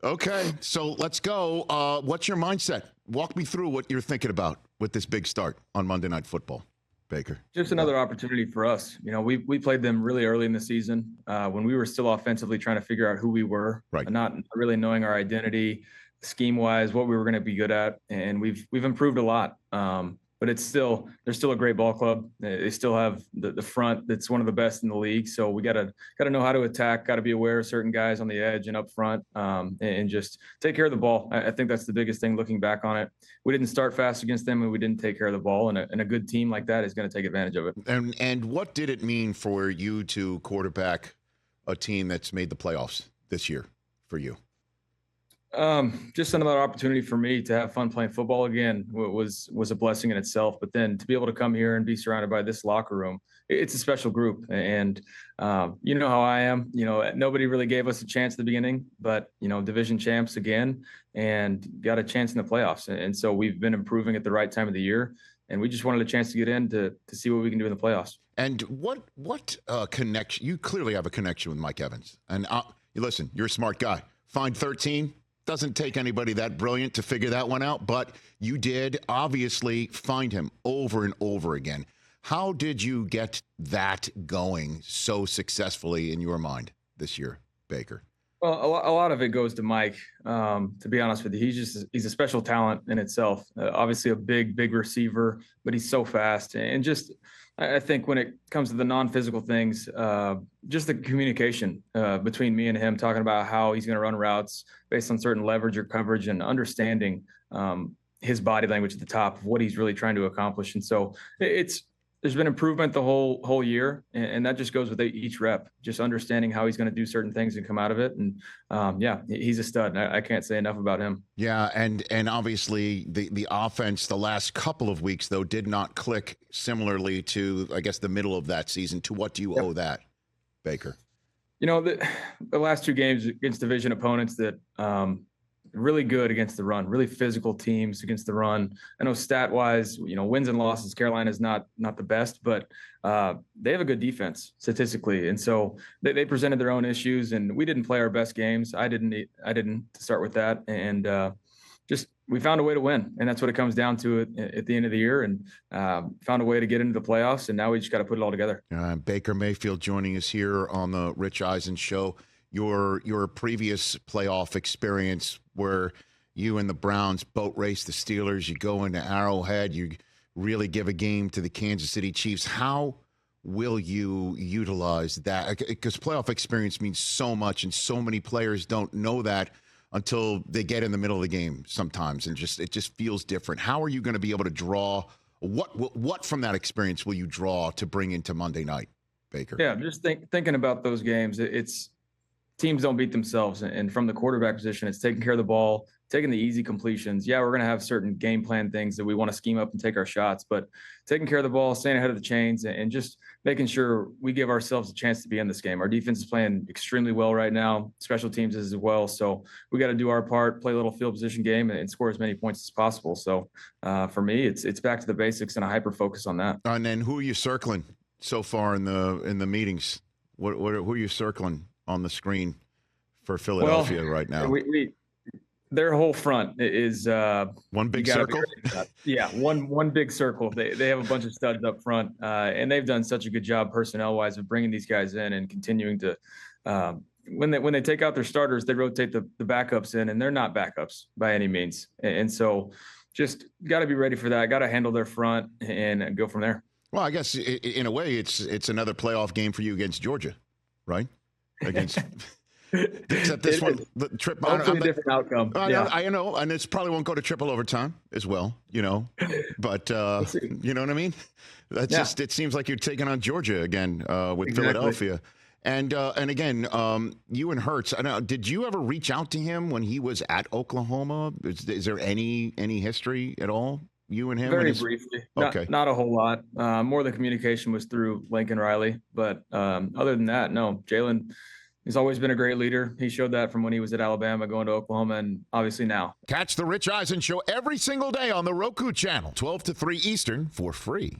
Okay, so let's go. What's your mindset? Walk me through what you're thinking about with this big start on Monday Night Football, Baker. Just another opportunity for us. We played them really early in the season when we were still offensively trying to figure out who we were, Right. and not really knowing our identity, scheme wise, what we were going to be good at, and we've improved a lot. But they're still a great ball club. They still have the front that's one of the best in the league. So we gotta know how to attack. Got to be aware of certain guys on the edge and up front, and just take care of the ball. I think that's the biggest thing. Looking back on it, we didn't start fast against them, and we didn't take care of the ball. And a good team like that is going to take advantage of it. And what did it mean for you to quarterback a team that's made the playoffs this year for you? Just another opportunity for me to have fun playing football again was a blessing in itself. But then to be able to come here and be surrounded by this locker room, it's a special group. And you know how I am. Nobody really gave us a chance at the beginning, but division champs again, and got a chance in the playoffs. And so we've been improving at the right time of the year, and we just wanted a chance to get in to see what we can do in the playoffs. And what connection? You clearly have a connection with Mike Evans. And listen, you're a smart guy. Find 13. Doesn't take anybody that brilliant to figure that one out, but you did obviously find him over and over again. How did you get that going so successfully in your mind this year, Baker? Well, a lot of it goes to Mike. To be honest with you, he's a special talent in itself. Obviously, a big receiver, but he's so fast. And just, I think when it comes to the non-physical things, just the communication between me and him, talking about how he's going to run routes based on certain leverage or coverage, and understanding his body language at the top of what he's really trying to accomplish. And so there's been improvement the whole year, and that just goes with each rep, just understanding how he's going to do certain things and come out of it. And he's a stud. I can't say enough about him. Yeah, and obviously the offense the last couple of weeks, though, did not click similarly to, I guess, the middle of that season. To what do you owe that, Baker? The last two games against division opponents that really good against the run, really physical teams against the run. I know stat-wise, wins and losses, Carolina's not the best, but they have a good defense statistically. And so they presented their own issues, and we didn't play our best games. I didn't to start with that. And just we found a way to win, and that's what it comes down to at the end of the year, and found a way to get into the playoffs, and now we just got to put it all together. Baker Mayfield joining us here on the Rich Eisen Show. Your previous playoff experience where you and the Browns boat race the Steelers, you go into Arrowhead, you really give a game to the Kansas City Chiefs. How will you utilize that? Because playoff experience means so much, and so many players don't know that until they get in the middle of the game sometimes, and it just feels different. How are you going to be able to draw? What from that experience will you draw to bring into Monday night, Baker? Yeah, just thinking about those games, it's teams don't beat themselves. And from the quarterback position, it's taking care of the ball, taking the easy completions. Yeah, we're going to have certain game plan things that we want to scheme up and take our shots, but taking care of the ball, staying ahead of the chains, and just making sure we give ourselves a chance to be in this game. Our defense is playing extremely well right now. Special teams as well. So we got to do our part, play a little field position game, and score as many points as possible. So for me, it's back to the basics and a hyper focus on that. And then who are you circling so far in the meetings? Who are you circling on the screen for Philadelphia right now? Their whole front is one big circle. Yeah, one big circle. They have a bunch of studs up front, and they've done such a good job personnel wise of bringing these guys in and continuing to. When they take out their starters, they rotate the backups in, and they're not backups by any means. And so, just got to be ready for that. Got to handle their front and go from there. Well, I guess in a way, it's another playoff game for you against Georgia, right? Except this one, the trip. Hopefully, a different outcome. I know, and it probably won't go to triple overtime as well, But you know what I mean? That's just. It seems like you're taking on Georgia again with Philadelphia, and again, you and Hurts. I know. Did you ever reach out to him when he was at Oklahoma? Is there any history at all? You and him? Very briefly. Okay. Not a whole lot. More the communication was through Lincoln Riley, but other than that, no. Jaylen. He's always been a great leader. He showed that from when he was at Alabama, going to Oklahoma, and obviously now. Catch the Rich Eisen Show every single day on the Roku channel, 12 to 3 Eastern, for free.